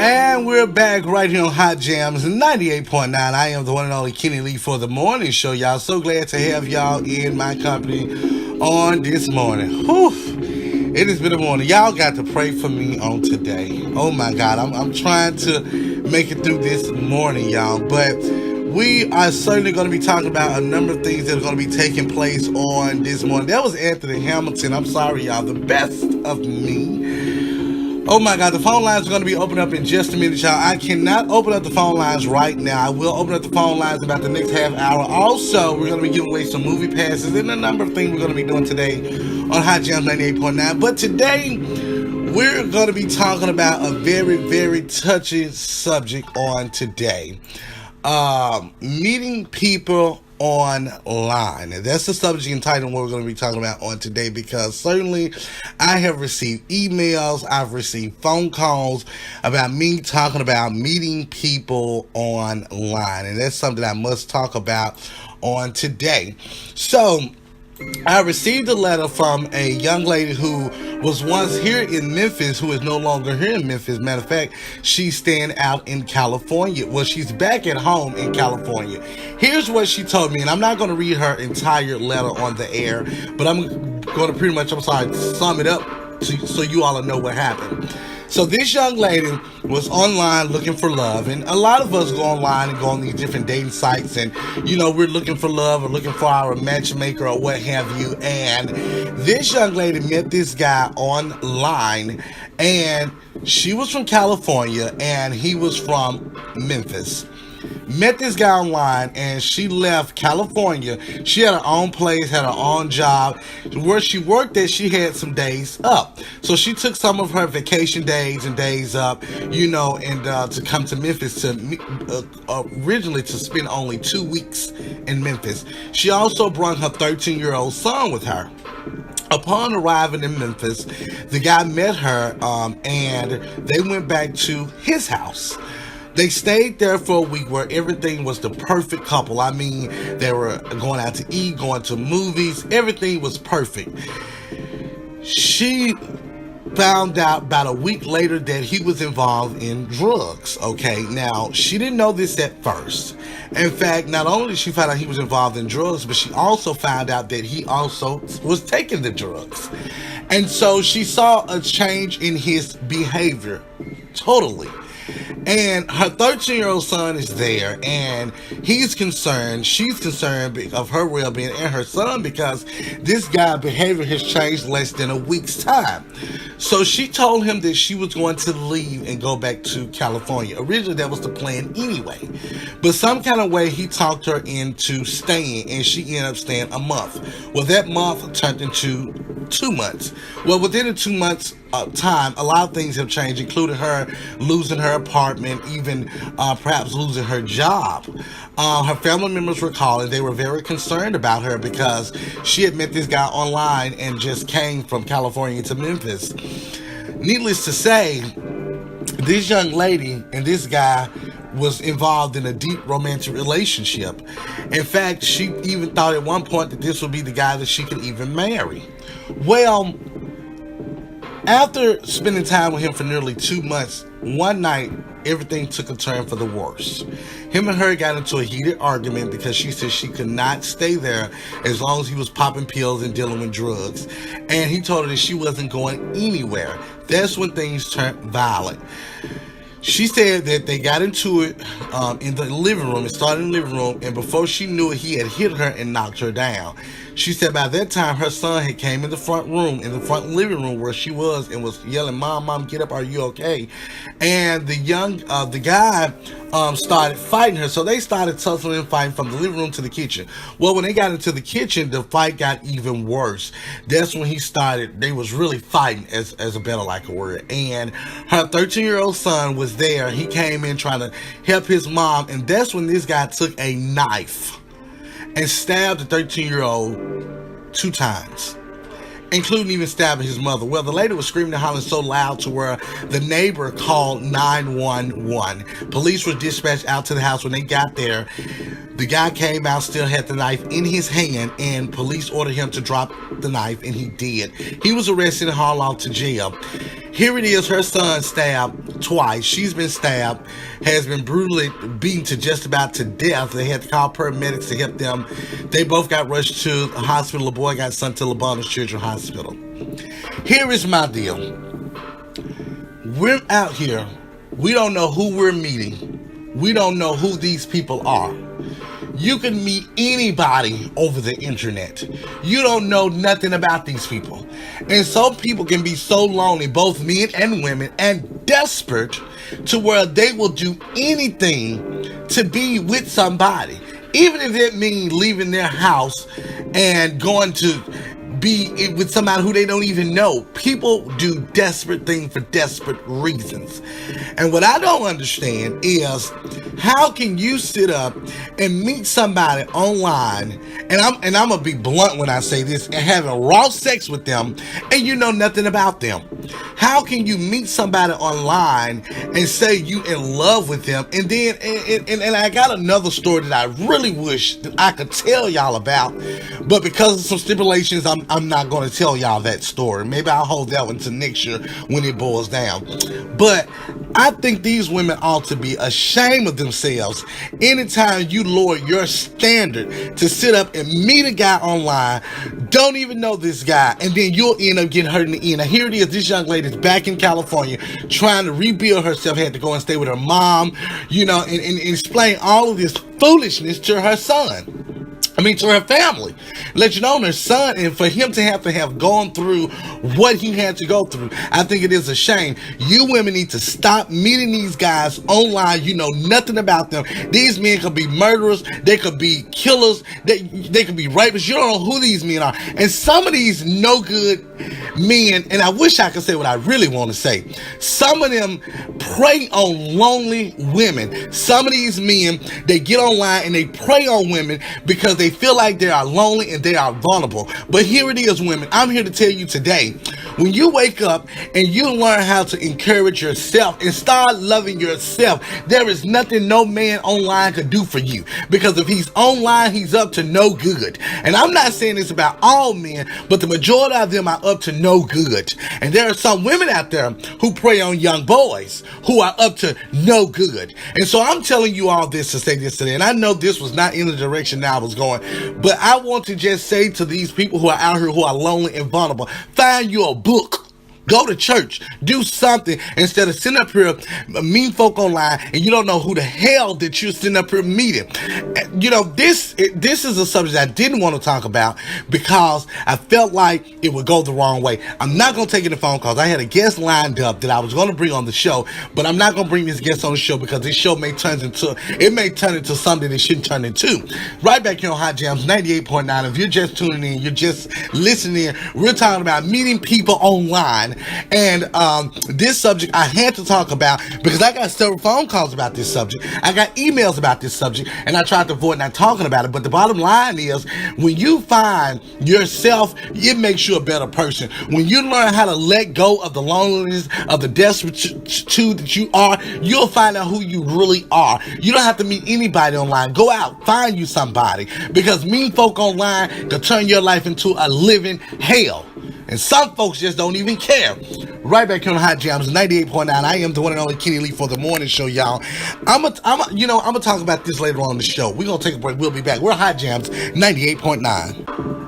And we're back right here on Hot Jams 98.9. I am the one and only Kenny Lee for the morning show, y'all. So glad to have y'all in my company on this morning. Whew. It has been a morning. Y'all got to pray for me on today. Oh my God. I'm trying to make it through this morning, y'all. But we are certainly going to be talking about a number of things that are going to be taking place on this morning. That was Anthony Hamilton. I'm sorry, y'all. The best of me. Oh my God, the phone lines are going to be opened up in just a minute, y'all. I cannot open up the phone lines right now. I will open up the phone lines about the next half hour. Also, we're going to be giving away some movie passes and a number of things we're going to be doing today on Hot Jams 98.9. But today, we're going to be talking about a very, very touchy subject on today. Meeting people online. And that's the subject and title what we're going to be talking about on today, because certainly I have received emails, I've received phone calls about me talking about meeting people online, and that's something I must talk about on today. So I received a letter from a young lady who was once here in Memphis, who is no longer here in Memphis. Matter of fact, she's staying out in California. Well, she's back at home in California. Here's what she told me, and I'm not going to read her entire letter on the air, but I'm going to pretty much, sum it up so you all know what happened. So this young lady was online looking for love, and a lot of us go online and go on these different dating sites, and we're looking for love or looking for our matchmaker or what have you. And this young lady met this guy online, and she was from California and he was from Memphis. Met this guy online, and she left California. She had her own place, had her own job. Where she worked at, she had some days up. So she took some of her vacation days and days up, and to come to Memphis to originally to spend only 2 weeks in Memphis. She also brought her 13-year-old son with her. Upon arriving in Memphis, the guy met her, and they went back to his house. They stayed there for a week where everything was the perfect couple. I mean, they were going out to eat, going to movies. Everything was perfect. She found out about a week later that he was involved in drugs. Okay, now she didn't know this at first. In fact, not only did she find out he was involved in drugs, but she also found out that he also was taking the drugs. And so she saw a change in his behavior totally. And her 13-year-old son is there, and he's concerned, she's concerned of her well-being and her son, because this guy's behavior has changed less than a week's time. So she told him that she was going to leave and go back to California. Originally, that was the plan anyway. But some kind of way, he talked her into staying, and she ended up staying a month. Well, that month turned into 2 months. Well, within the 2 months time, a lot of things have changed, including her losing her apartment, even perhaps losing her job. Her family members were calling. They were very concerned about her because she had met this guy online and just came from California to Memphis. Needless to say, this young lady and this guy was involved in a deep romantic relationship. In fact, she even thought at one point that this would be the guy that she could even marry. Well, after spending time with him for nearly 2 months, one night, everything took a turn for the worse. Him and her got into a heated argument because she said she could not stay there as long as he was popping pills and dealing with drugs. And he told her that she wasn't going anywhere. That's when things turned violent. She said that they got into it in the living room. It started in the living room, and before she knew it, he had hit her and knocked her down. She said by that time, her son had came in the front room, in the front living room where she was, and was yelling, "Mom, Mom, get up, are you okay?" And the guy started fighting her. So they started tussling and fighting from the living room to the kitchen. Well, when they got into the kitchen, the fight got even worse. That's when they was really fighting, as a better like a word. And her 13-year-old son was there. He came in trying to help his mom, and that's when this guy took a knife and stabbed the 13-year-old 2 times. including even stabbing his mother. Well, the lady was screaming and hollering so loud to where the neighbor called 911. Police were dispatched out to the house. When they got there, the guy came out, still had the knife in his hand, and police ordered him to drop the knife, and he did. He was arrested and hauled off to jail. Here it is, her son stabbed twice. She's been stabbed, has been brutally beaten to just about to death. They had to call paramedics to help them. They both got rushed to the hospital. The boy got sent to LeBonis Children's Hospital. Here is my deal. We're out here. We don't know who we're meeting. We don't know who these people are. You can meet anybody over the internet. You don't know nothing about these people. And some people can be so lonely, both men and women, and desperate to where they will do anything to be with somebody. Even if it means leaving their house and going to be with somebody who they don't even know. People do desperate things for desperate reasons. And what I don't understand is, how can you sit up and meet somebody online, and I'm gonna be blunt when I say this, and having raw sex with them, and you know nothing about them? How can you meet somebody online and say you in love with them, and then and I got another story that I really wish that I could tell y'all about, but because of some stipulations, I'm not going to tell y'all that story. Maybe I'll hold that one to next year when it boils down. But I think these women ought to be ashamed of themselves anytime you lower your standard to sit up and meet a guy online, don't even know this guy, and then you'll end up getting hurt in the end. Now here it is, this young lady's back in California trying to rebuild herself, had to go and stay with her mom, and explain all of this foolishness to her son. To her family. Let you know her son, and for him to have gone through what he had to go through, I think it is a shame. You women need to stop meeting these guys online. You know nothing about them. These men could be murderers, they could be killers, they could be rapists. You don't know who these men are. And some of these no good men, and I wish I could say what I really want to say, some of them prey on lonely women. Some of these men, they get online and they prey on women because they feel like they are lonely and they are vulnerable. But here it is, women. I'm here to tell you today, when you wake up and you learn how to encourage yourself and start loving yourself, there is nothing no man online could do for you. Because if he's online, he's up to no good. And I'm not saying this about all men, but the majority of them are up to no good. And there are some women out there who prey on young boys who are up to no good. And so I'm telling you all this to say this today. And I know this was not in the direction that I was going, but I want to just say to these people who are out here who are lonely and vulnerable, find you a book. Go to church. Do something instead of sitting up here meeting folk online and you don't know who the hell that you're sitting up here meeting. This is a subject I didn't want to talk about because I felt like it would go the wrong way. I'm not going to take any phone calls. I had a guest lined up that I was going to bring on the show, but I'm not going to bring this guest on the show because this show may turn into something it shouldn't turn into. Right back here on Hot Jams 98.9. If you're just tuning in, you're just listening, we're talking about meeting people online. And this subject I had to talk about because I got several phone calls about this subject. I got emails about this subject, and I tried to avoid not talking about it. But the bottom line is, when you find yourself, it makes you a better person. When you learn how to let go of the loneliness, of the destitute that you are, you'll find out who you really are. You don't have to meet anybody online. Go out, find you somebody, because mean folk online can turn your life into a living hell. And some folks just don't even care. Right back here on Hot Jams 98.9. I am the one and only Kenny Lee for the morning show, y'all. I'm gonna talk about this later on in the show. We're gonna take a break. We'll be back. We're Hot Jams 98.9.